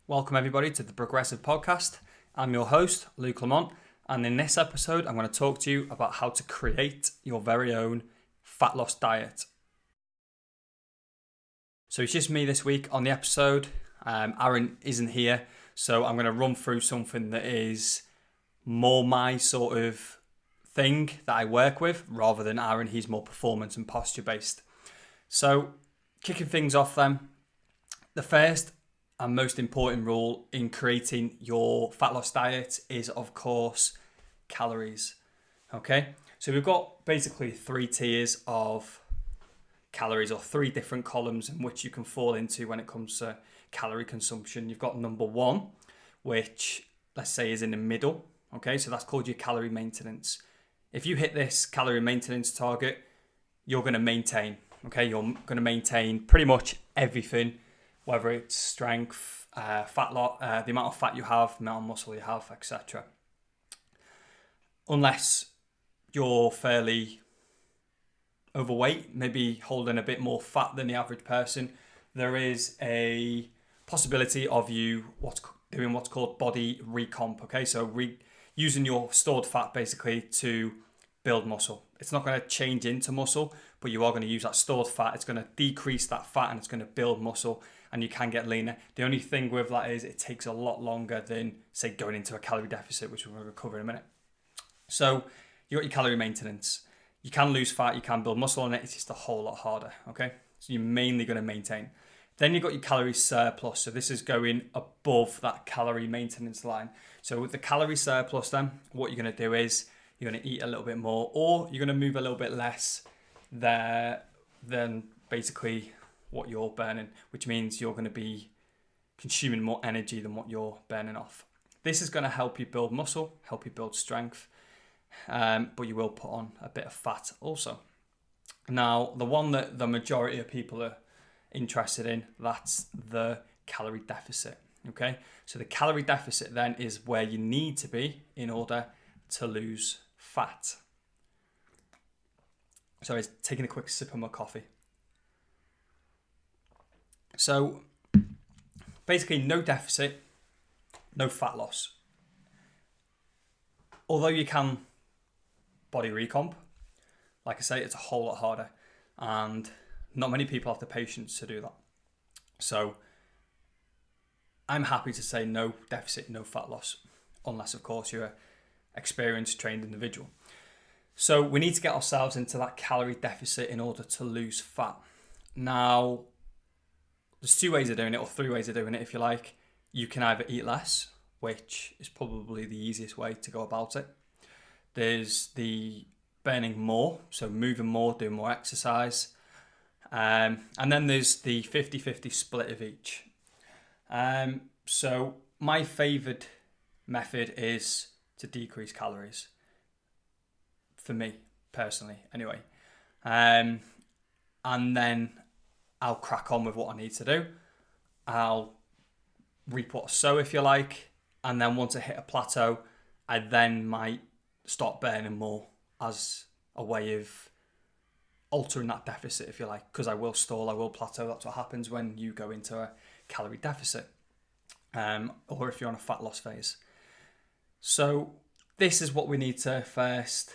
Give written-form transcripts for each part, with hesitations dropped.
Welcome everybody to the Progressive Podcast. I'm your host, Luke Lamont, and in this episode, I'm going to talk to you about how to create your very own fat loss diet. So it's just me this week on the episode. Aaron isn't here, so I'm going to run through something that is more my sort of thing that I work with rather than Aaron. He's more performance and posture based. So kicking things off then, the first and most important rule in creating your fat loss diet is, of course, calories. Okay, so we've got basically 3 tiers of calories, or 3 different columns in which you can fall into when it comes to calorie consumption. You've got number 1, which let's say is in the middle. Okay, so that's called your calorie maintenance. If you hit this calorie maintenance target, you're going to maintain. Okay, you're going to maintain pretty much everything, whether it's strength, fat loss, the amount of fat you have, the amount of muscle you have, etc. Unless you're fairly overweight, maybe holding a bit more fat than the average person, there is a possibility of you doing what's called body recomp. Okay, so using your stored fat basically to build muscle. It's not going to change into muscle, but you are going to use that stored fat. It's going to decrease that fat and it's going to build muscle, and you can get leaner. The only thing with that is it takes a lot longer than, say, going into a calorie deficit, which we're going to cover in a minute. So you got your calorie maintenance. You can lose fat, you can build muscle on it. It's just a whole lot harder, okay? So you're mainly going to maintain. Then you've got your calorie surplus. So this is going above that calorie maintenance line. So with the calorie surplus then, what you're going to do is you're going to eat a little bit more, or you're going to move a little bit less there than basically what you're burning, which means you're going to be consuming more energy than what you're burning off. This is going to help you build muscle, help you build strength, but you will put on a bit of fat also. Now, the one that the majority of people are interested in, that's the calorie deficit. Okay, so the calorie deficit then is where you need to be in order to lose fat. So it's taking a quick sip of my coffee. So basically no deficit, no fat loss. Although you can body recomp, like I say, it's a whole lot harder, and not many people have the patience to do that. So I'm happy to say no deficit, no fat loss, unless of course you're an experienced, trained individual. So we need to get ourselves into that calorie deficit in order to lose fat. Now, there's 2 ways of doing it, or 3 ways of doing it if you like. You can either eat less, which is probably the easiest way to go about it. There's the burning more, so moving more, doing more exercise. And then there's the 50-50 split of each. So my favoured method is to decrease calories. For me, personally, anyway. And then I'll crack on with what I need to do. I'll reap what I sow, if you like. And then once I hit a plateau, I then might start burning more as a way of altering that deficit, if you like, because I will stall, I will plateau. That's what happens when you go into a calorie deficit, or if you're on a fat loss phase. So this is what we need to first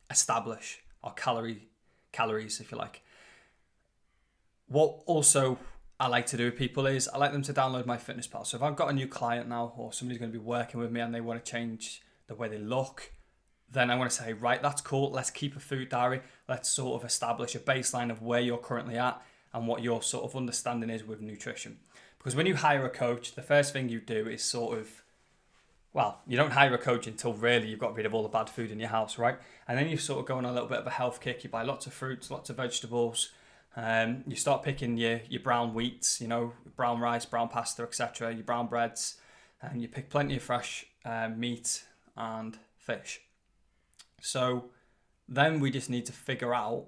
establish, our calories, if you like. What also I like to do with people is I like them to download MyFitnessPal. So if I've got a new client now, or somebody's going to be working with me and they want to change the way they look, then I'm going to say, right, that's cool. Let's keep a food diary. Let's sort of establish a baseline of where you're currently at and what your sort of understanding is with nutrition. Because when you hire a coach, the first thing you do is you don't hire a coach until really you've got rid of all the bad food in your house, right? And then you sort of go on a little bit of a health kick. You buy lots of fruits, lots of vegetables. You start picking your brown wheats, brown rice, brown pasta, etc., your brown breads, and you pick plenty of fresh meat and fish. So then we just need to figure out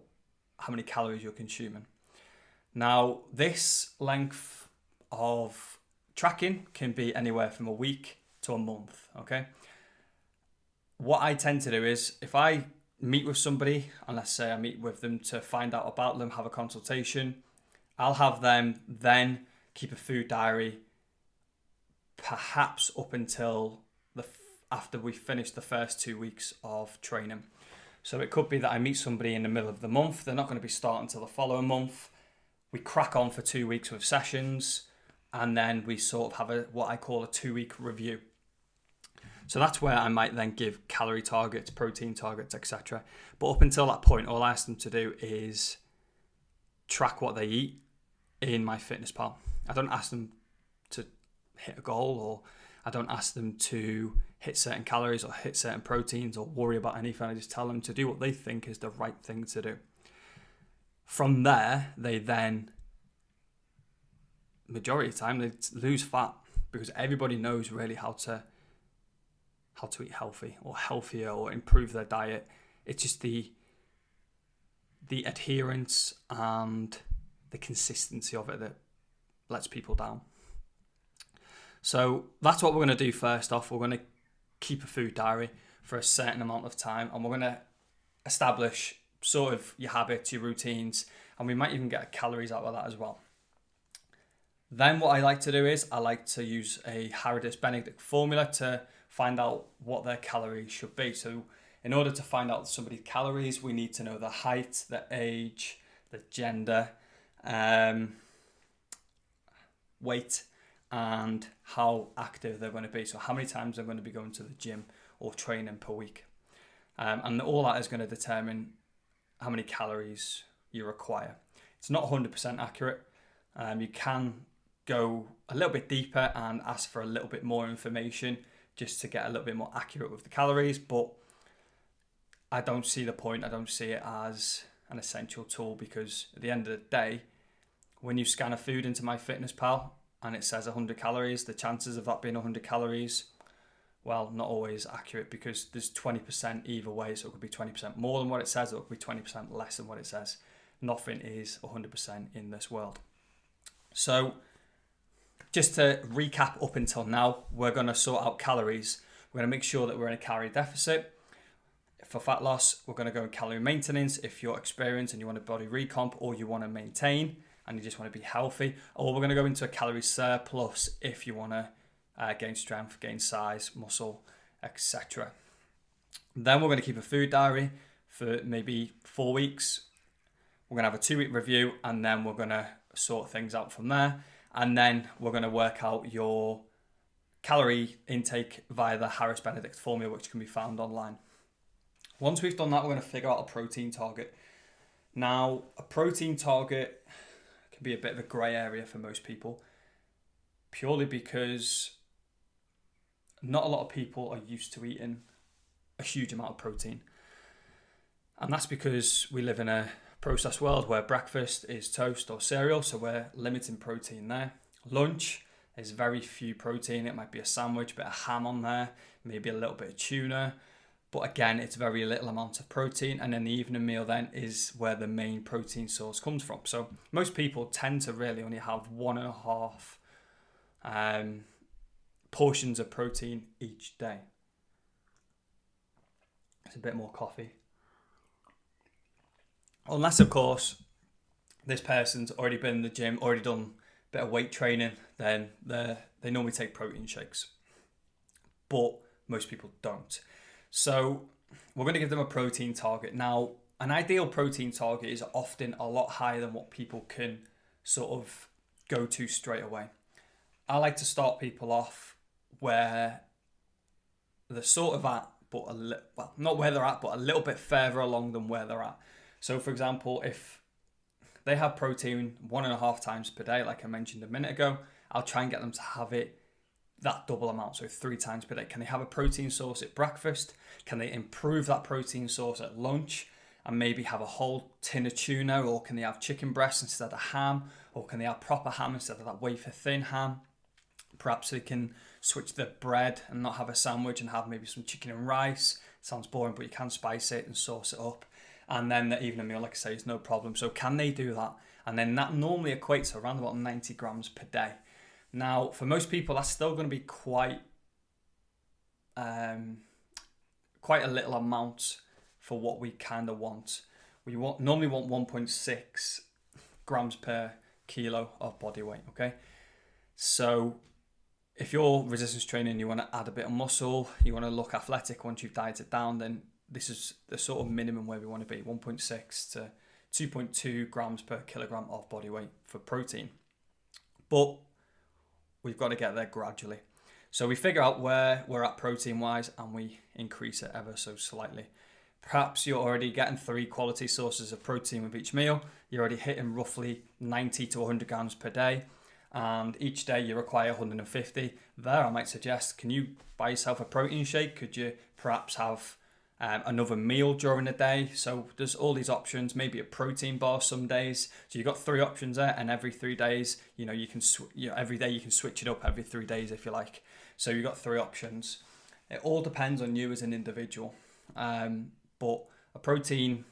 how many calories you're consuming. Now, this length of tracking can be anywhere from a week to a month, okay? What I tend to do is if I meet with somebody, and let's say I meet with them to find out about them, have a consultation, I'll have them then keep a food diary perhaps up until after we finish the first 2 weeks of training. So it could be that I meet somebody in the middle of the month. They're not going to be starting until the following month. We crack on for 2 weeks with sessions, and then we sort of have what I call a 2-week review. So that's where I might then give calorie targets, protein targets, etc. But up until that point, all I ask them to do is track what they eat in MyFitnessPal. I don't ask them to hit a goal, or I don't ask them to hit certain calories or hit certain proteins or worry about anything. I just tell them to do what they think is the right thing to do. From there, they then, majority of the time, they lose fat, because everybody knows really how to eat healthy or healthier or improve their diet. It's just the adherence and the consistency of it that lets people down. So that's what we're going to do first off. We're going to keep a food diary for a certain amount of time, and we're going to establish sort of your habits, your routines, and we might even get calories out of that as well. Then what I like to do is I like to use a Harrodis-Benedict formula to find out what their calories should be. So in order to find out somebody's calories, we need to know the height, the age, the gender, weight, and how active they're going to be. So how many times they're going to be going to the gym or training per week. And all that is going to determine how many calories you require. It's not 100% accurate. You can go a little bit deeper and ask for a little bit more information just to get a little bit more accurate with the calories, but I don't see the point. I don't see it as an essential tool, because at the end of the day, when you scan a food into MyFitnessPal and it says 100 calories, the chances of that being 100 calories, well, not always accurate, because there's 20% either way. So it could be 20% more than what it says, or it could be 20% less than what it says. Nothing is 100% in this world. So just to recap up until now, we're going to sort out calories. We're going to make sure that we're in a calorie deficit. For fat loss, we're going to go in calorie maintenance if you're experienced and you want a body recomp, or you want to maintain and you just want to be healthy. Or we're going to go into a calorie surplus if you want to gain strength, gain size, muscle, etc. Then we're going to keep a food diary for maybe 4 weeks. We're going to have a 2-week review, and then we're going to sort things out from there. And then we're going to work out your calorie intake via the Harrodis-Benedict formula, which can be found online. Once we've done that, we're going to figure out a protein target. Now, a protein target can be a bit of a grey area for most people, purely because not a lot of people are used to eating a huge amount of protein. And that's because we live in a processed world where breakfast is toast or cereal, so we're limiting protein there. Lunch is very few protein. It might be a sandwich, a bit of ham on there, maybe a little bit of tuna. But again, it's very little amount of protein. And then the evening meal then is where the main protein source comes from. So most people tend to really only have 1.5 portions of protein each day. It's a bit more coffee. Unless, of course, this person's already been in the gym, already done a bit of weight training, then they normally take protein shakes. But most people don't. So we're going to give them a protein target. Now, an ideal protein target is often a lot higher than what people can sort of go to straight away. I like to start people off where they're sort of at, but not where they're at, but a little bit further along than where they're at. So, for example, if they have protein 1.5 times per day, like I mentioned a minute ago, I'll try and get them to have it that double amount, so 3 times per day. Can they have a protein source at breakfast? Can they improve that protein source at lunch and maybe have a whole tin of tuna? Or can they have chicken breast instead of ham? Or can they have proper ham instead of that wafer thin ham? Perhaps they can switch the bread and not have a sandwich and have maybe some chicken and rice. Sounds boring, but you can spice it and sauce it up. And then the evening meal, like I say, is no problem. So can they do that? And then that normally equates to around about 90 grams per day. Now, for most people, that's still going to be quite a little amount for what we kind of want. We normally want 1.6 grams per kilo of body weight, okay? So if you're resistance training, you want to add a bit of muscle, you want to look athletic once you've dieted down, then this is the sort of minimum where we want to be, 1.6 to 2.2 grams per kilogram of body weight for protein. But we've got to get there gradually. So we figure out where we're at protein wise and we increase it ever so slightly. Perhaps you're already getting 3 quality sources of protein with each meal. You're already hitting roughly 90 to 100 grams per day. And each day you require 150. There, I might suggest, can you buy yourself a protein shake? Could you perhaps have another meal during the day? So there's all these options, maybe a protein bar some days. So you've got 3 options there, and every 3 days, you can every day you can switch it up every 3 days if you like. So you've got 3 options. It all depends on you as an individual. But a protein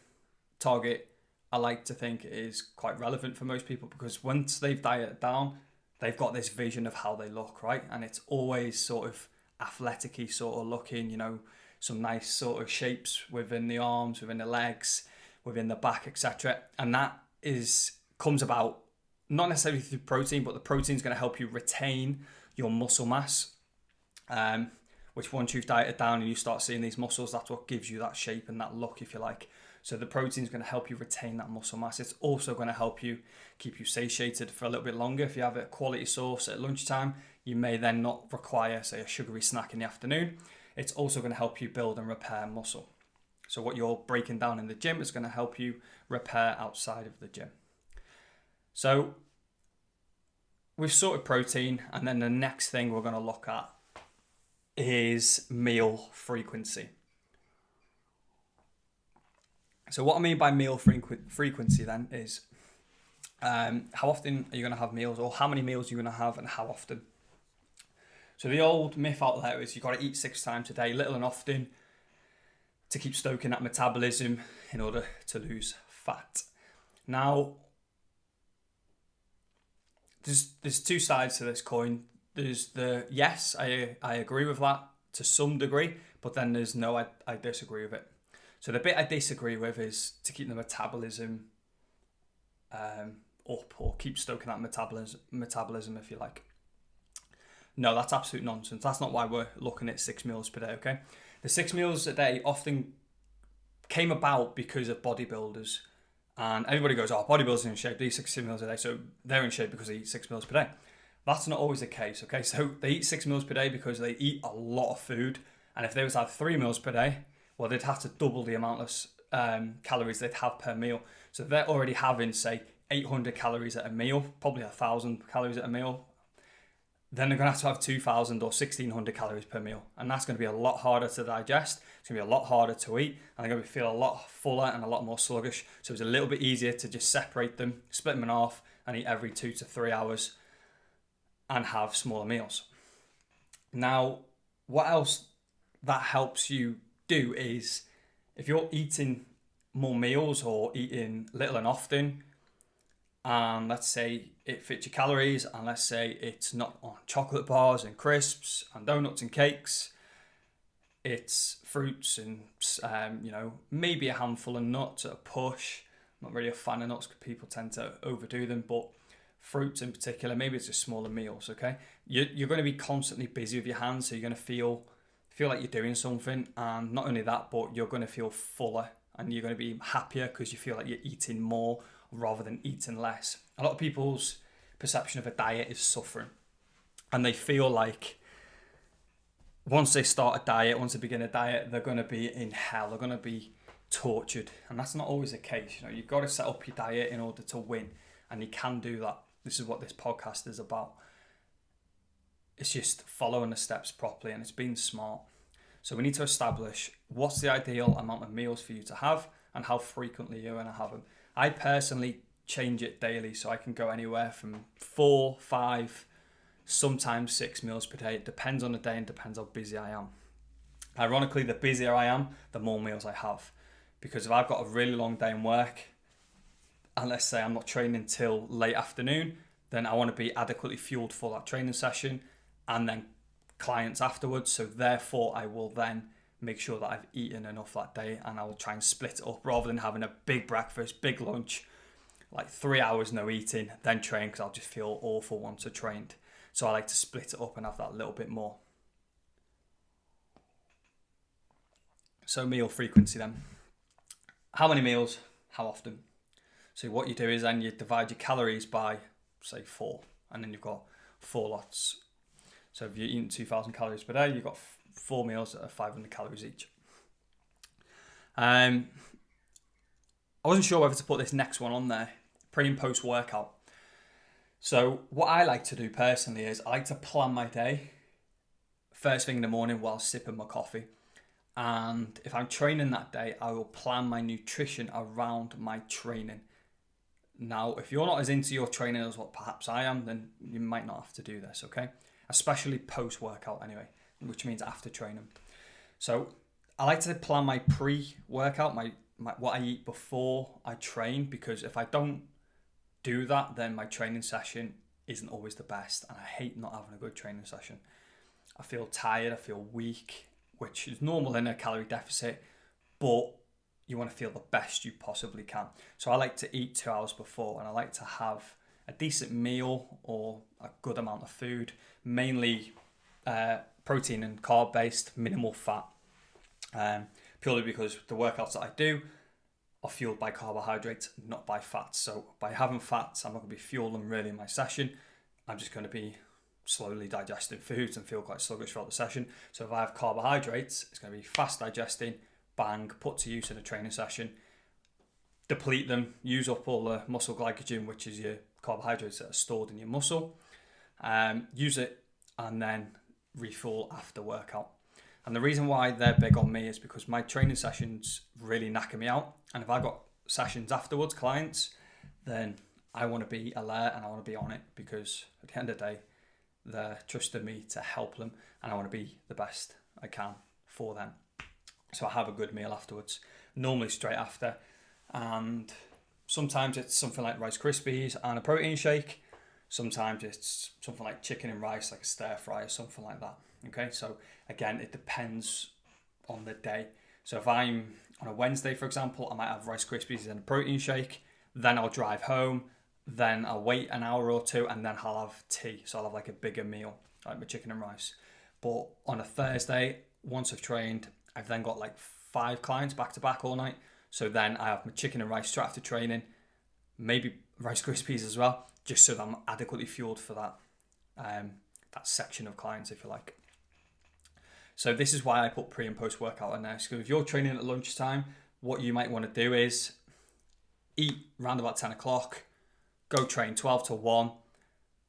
target, I like to think, is quite relevant for most people, because once they've dieted down, they've got this vision of how they look, right? And it's always sort of athletic-y sort of looking, some nice sort of shapes within the arms, within the legs, within the back, etc. And that comes about not necessarily through protein, but the protein is going to help you retain your muscle mass, which once you've dieted down and you start seeing these muscles, that's what gives you that shape and that look, if you like. So the protein is going to help you retain that muscle mass. It's also going to help you keep you satiated for a little bit longer. If you have a quality source at lunchtime, you may then not require, say, a sugary snack in the afternoon. It's also going to help you build and repair muscle. So what you're breaking down in the gym is going to help you repair outside of the gym. So we've sorted protein, and then the next thing we're going to look at is meal frequency. So what I mean by meal frequency then is how often are you going to have meals, or how many meals you're going to have and how often. So the old myth out there is you've got to eat 6 times a day, little and often, to keep stoking that metabolism in order to lose fat. Now, there's 2 sides to this coin. There's the yes, I agree with that to some degree, but then there's no, I disagree with it. So the bit I disagree with is to keep the metabolism up, or keep stoking that metabolism, if you like. No, that's absolute nonsense. That's not why we're looking at 6 meals per day, okay? The 6 meals a day often came about because of bodybuilders. And everybody goes, oh, bodybuilders are in shape, they eat 6 meals a day, so they're in shape because they eat 6 meals per day. That's not always the case, okay? So they eat 6 meals per day because they eat a lot of food. And if they was to have 3 meals per day, well, they'd have to double the amount of calories they'd have per meal. So they're already having, say, 800 calories at a meal, probably 1,000 calories at a meal. Then they're going to have 2,000 or 1,600 calories per meal. And that's going to be a lot harder to digest. It's going to be a lot harder to eat. And they're going to feel a lot fuller and a lot more sluggish. So it's a little bit easier to just separate them, split them in half, and eat every 2 to 3 hours and have smaller meals. Now, what else that helps you do is, if you're eating more meals or eating little and often, and let's say it fits your calories, and let's say it's not on chocolate bars and crisps and donuts and cakes, it's fruits and maybe a handful of nuts at a push. I'm not really a fan of nuts because people tend to overdo them, but fruits in particular, maybe it's just smaller meals, okay? You're going to be constantly busy with your hands, so you're going to feel like you're doing something, and not only that, but you're going to feel fuller and you're going to be happier because you feel like you're eating more rather than eating less. A lot of people's perception of a diet is suffering, and they feel like once they start a diet, once they begin a diet, they're going to be in hell, they're going to be tortured, and that's not always the case. You've got to set up your diet in order to win, and you can do that. This is what this podcast is about. It's just following the steps properly, and it's being smart. So we need to establish what's the ideal amount of meals for you to have and how frequently you're going to have them. I personally change it daily, so I can go anywhere from 4, 5, sometimes 6 meals per day. It depends on the day and depends how busy I am. Ironically, the busier I am, the more meals I have. Because if I've got a really long day in work, and let's say I'm not training until late afternoon, then I want to be adequately fueled for that training session and then clients afterwards. So therefore, I will then make sure that I've eaten enough that day, and I will try and split it up rather than having a big breakfast, big lunch, like 3 hours no eating, then train, because I'll just feel awful once I trained. So I like to split it up and have that little bit more. So meal frequency then. How many meals? How often? So what you do is then you divide your calories by, say, 4, and then you've got 4 lots. So if you're eating 2,000 calories per day, you've got 4 meals that are 500 calories each. I wasn't sure whether to put this next one on there, pre and post workout. So what I like to do personally is I like to plan my day first thing in the morning while sipping my coffee. And if I'm training that day, I will plan my nutrition around my training. Now, if you're not as into your training as what perhaps I am, then you might not have to do this, okay? Especially post-workout anyway, which means after training. So I like to plan my pre-workout, my what I eat before I train, because if I don't do that, then my training session isn't always the best, and I hate not having a good training session. I feel tired, I feel weak, which is normal in a calorie deficit, but you want to feel the best you possibly can. So I like to eat 2 hours before, and I like to have a decent meal or a good amount of food, mainly protein and carb based, minimal fat, purely because the workouts that I do are fueled by carbohydrates, not by fats. So by having fats, I'm not going to be fueling really in my session. I'm just going to be slowly digesting foods and feel quite sluggish throughout the session. So if I have carbohydrates, it's going to be fast digesting, bang, put to use in a training session, deplete them, use up all the muscle glycogen, which is your carbohydrates that are stored in your muscle, use it, and then refuel after workout. And the reason why they're big on me is because my training sessions really knacker me out. And if I got sessions afterwards, clients, then I want to be alert and I want to be on it, because at the end of the day, they're trusting me to help them, and I want to be the best I can for them. So I have a good meal afterwards, normally straight after, and sometimes it's something like Rice Krispies and a protein shake. Sometimes it's something like chicken and rice, like a stir fry or something like that. Okay, so again, it depends on the day. So if I'm on a Wednesday, for example, I might have Rice Krispies and a protein shake, then I'll drive home, then I'll wait an hour or two, and then I'll have tea. So I'll have like a bigger meal, like my chicken and rice. But on a Thursday, once I've trained, I've then got like 5 clients back to back all night. So then I have my chicken and rice straight after training, maybe Rice Krispies as well, just so that I'm adequately fueled for that that section of clients, if you like. So this is why I put pre and post workout in there. So if you're training at lunchtime, what you might want to do is eat around about 10 o'clock, go train 12 to 1.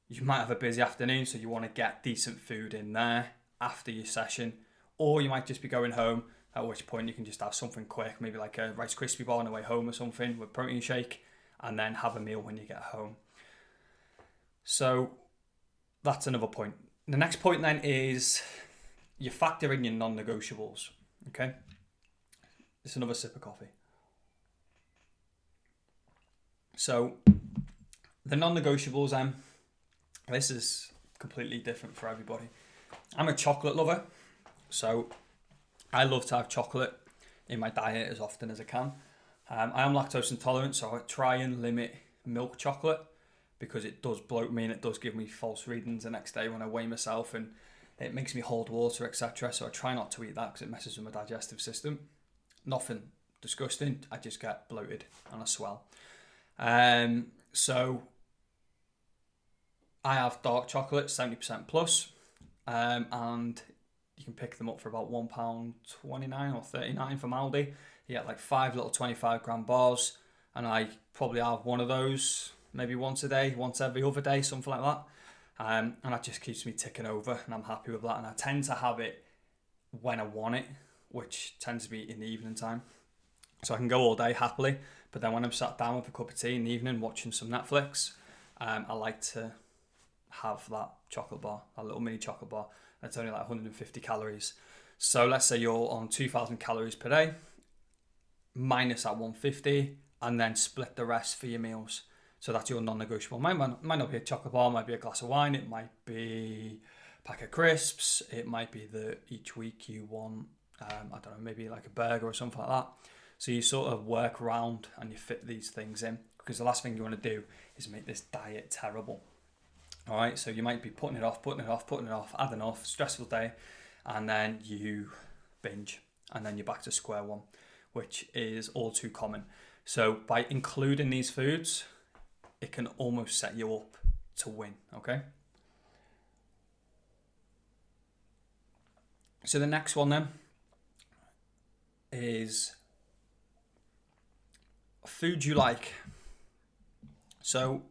You might have a busy afternoon, so you want to get decent food in there after your session. Or you might just be going home, at which point you can just have something quick, maybe like a Rice Krispie bar on the way home or something with protein shake, and then have a meal when you get home. So that's another point. The next point then is you factor in your non-negotiables, okay? It's another sip of coffee. So the non-negotiables, this is completely different for everybody. I'm a chocolate lover, so I love to have chocolate in my diet as often as I can. I am lactose intolerant, so I try and limit milk chocolate because it does bloat me and it does give me false readings the next day when I weigh myself, and it makes me hold water, etc. So I try not to eat that because it messes with my digestive system. Nothing disgusting, I just get bloated and I swell. So I have dark chocolate, 70% plus, and you can pick them up for about £1.29 or 39 from Aldi. You get like 5 little 25 gram bars, and I probably have one of those maybe once a day, once every other day, something like that. And that just keeps me ticking over, and I'm happy with that. And I tend to have it when I want it, which tends to be in the evening time. So I can go all day happily, but then when I'm sat down with a cup of tea in the evening watching some Netflix, I like to have that chocolate bar, a little mini chocolate bar. It's only like 150 calories. So let's say you're on 2,000 calories per day, minus that 150, and then split the rest for your meals. So that's your non-negotiable. Might not be a chocolate bar, might be a glass of wine, it might be a pack of crisps, it might be that each week you want, I don't know, maybe like a burger or something like that. So you sort of work around and you fit these things in, because the last thing you want to do is make this diet terrible. All right, so you might be putting it off, adding off, stressful day, and then you binge, and then you're back to square one, which is all too common. So by including these foods, it can almost set you up to win, okay? So the next one then is food you like. So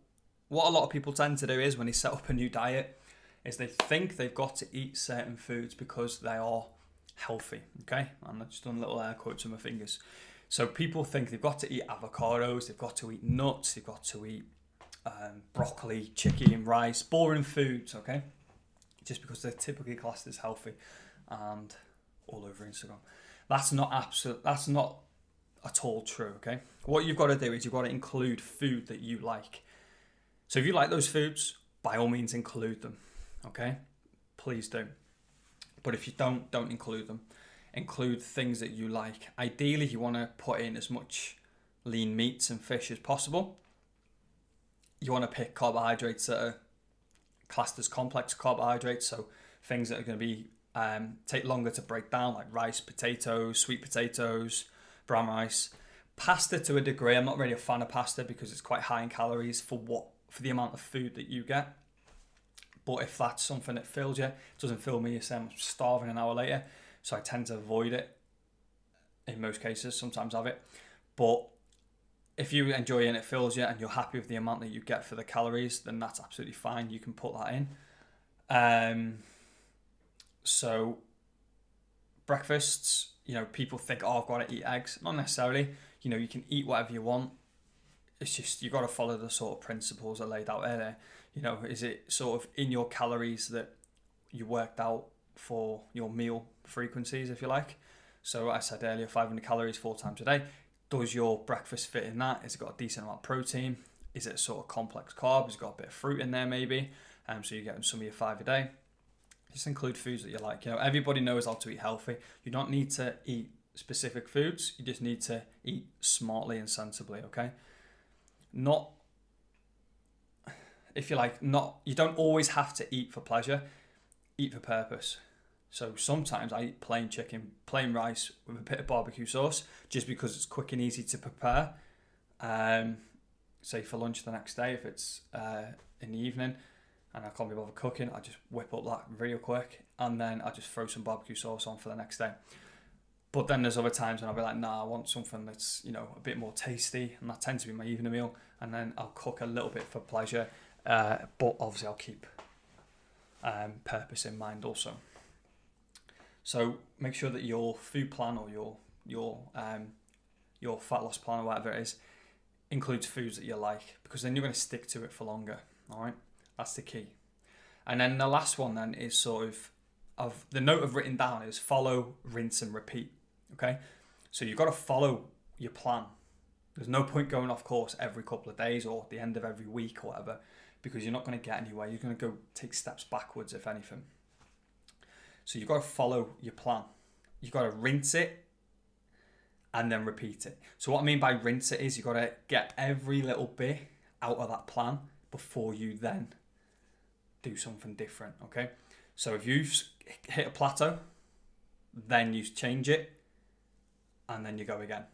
what a lot of people tend to do is when they set up a new diet is they think they've got to eat certain foods because they are healthy, okay? And I've just done little air quotes with my fingers. So people think they've got to eat avocados, they've got to eat nuts, they've got to eat broccoli, chicken, rice, boring foods, okay? Just because they're typically classed as healthy and all over Instagram. That's not at all true, okay? What you've got to do is you've got to include food that you like. So if you like those foods, by all means include them, okay? Please do. But if you don't include them. Include things that you like. Ideally, you want to put in as much lean meats and fish as possible. You want to pick carbohydrates that are classed as complex carbohydrates, so things that are going to be take longer to break down, like rice, potatoes, sweet potatoes, brown rice. Pasta to a degree. I'm not really a fan of pasta because it's quite high in calories for the amount of food that you get. But if that's something that fills you, it doesn't fill me. I'm starving an hour later, so I tend to avoid it in most cases. Sometimes have it, but if you enjoy it and it fills you and you're happy with the amount that you get for the calories, then that's absolutely fine. You can put that in. So breakfasts, people think, oh, I've got to eat eggs. Not necessarily. You can eat whatever you want. It's just you got to follow the sort of principles that are laid out there. Is it sort of in your calories that you worked out for your meal frequencies, if you like? So I said earlier, 500 calories 4 times a day. Does your breakfast fit in that? Has it got a decent amount of protein? Is it sort of complex carb? Has it got a bit of fruit in there maybe? So you're getting some of your 5 a day. Just include foods that you like. Everybody knows how to eat healthy. You don't need to eat specific foods. You just need to eat smartly and sensibly, okay? You don't always have to eat for pleasure. Eat for purpose. So sometimes I eat plain chicken, plain rice with a bit of barbecue sauce, just because it's quick and easy to prepare. Say for lunch the next day, if it's in the evening and I can't be bothered cooking, I just whip up that real quick and then I just throw some barbecue sauce on for the next day. But then there's other times when I'll be like, nah, I want something that's, a bit more tasty, and that tends to be my evening meal, and then I'll cook a little bit for pleasure, but obviously I'll keep purpose in mind also. So make sure that your food plan or your fat loss plan or whatever it is includes foods that you like, because then you're going to stick to it for longer. All right, that's the key. And then the last one then is sort of the note I've written down is follow, rinse, and repeat. Okay, so you've got to follow your plan. There's no point going off course every couple of days or at the end of every week or whatever, because you're not going to get anywhere. You're going to go take steps backwards, if anything. So you've got to follow your plan. You've got to rinse it and then repeat it. So what I mean by rinse it is you've got to get every little bit out of that plan before you then do something different, okay? So if you've hit a plateau, then you change it and then you go again.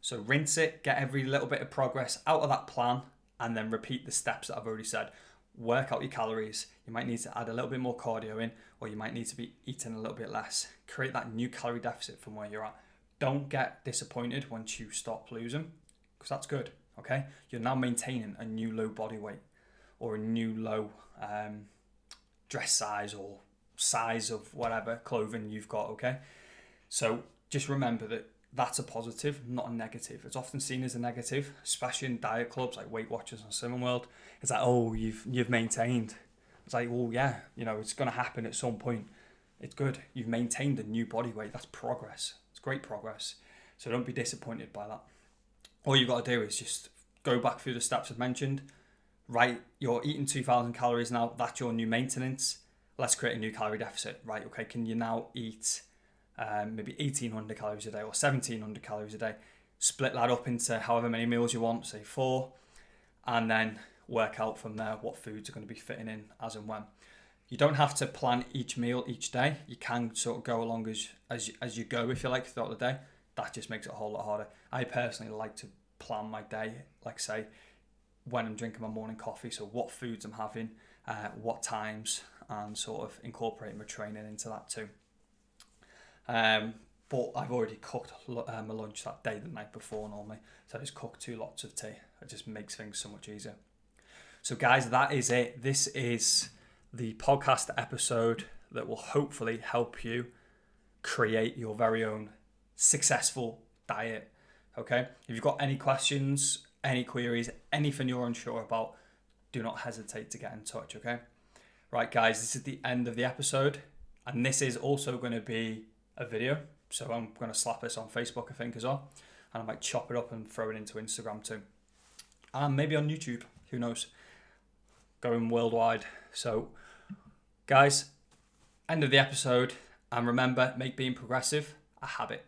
So rinse it, get every little bit of progress out of that plan, and then repeat the steps that I've already said. Work out your calories. You might need to add a little bit more cardio in, or you might need to be eating a little bit less. Create that new calorie deficit from where you're at. Don't get disappointed once you stop losing, because that's good, okay? You're now maintaining a new low body weight or a new low dress size or size of whatever clothing you've got, okay? So just remember that that's a positive, not a negative. It's often seen as a negative, especially in diet clubs like Weight Watchers and Slimming World. It's like, oh, you've maintained. It's like, well, yeah, it's going to happen at some point. It's good. You've maintained a new body weight. That's progress. It's great progress. So don't be disappointed by that. All you've got to do is just go back through the steps I've mentioned. Right, you're eating 2,000 calories now. That's your new maintenance. Let's create a new calorie deficit. Right, okay, can you now eat maybe 1,800 calories a day or 1,700 calories a day? Split that up into however many meals you want, say 4. And then work out from there what foods are going to be fitting in as and when. You don't have to plan each meal each day. You can sort of go along as you go, if you like, throughout the day. That just makes it a whole lot harder. I personally like to plan my day, like say, when I'm drinking my morning coffee, so what foods I'm having, what times, and sort of incorporate my training into that too. But I've already cooked my lunch that day the night before normally, so I just cook 2 lots of tea. It just makes things so much easier. So guys, that is it. This is the podcast episode that will hopefully help you create your very own successful diet. Okay, if you've got any questions, any queries, anything you're unsure about, do not hesitate to get in touch. Okay, right guys, this is the end of the episode, and this is also going to be a video, so I'm going to slap this on Facebook, I think, as well, and I might chop it up and throw it into Instagram too, and maybe on YouTube, who knows, going worldwide. So guys, end of the episode, and remember, make being progressive a habit.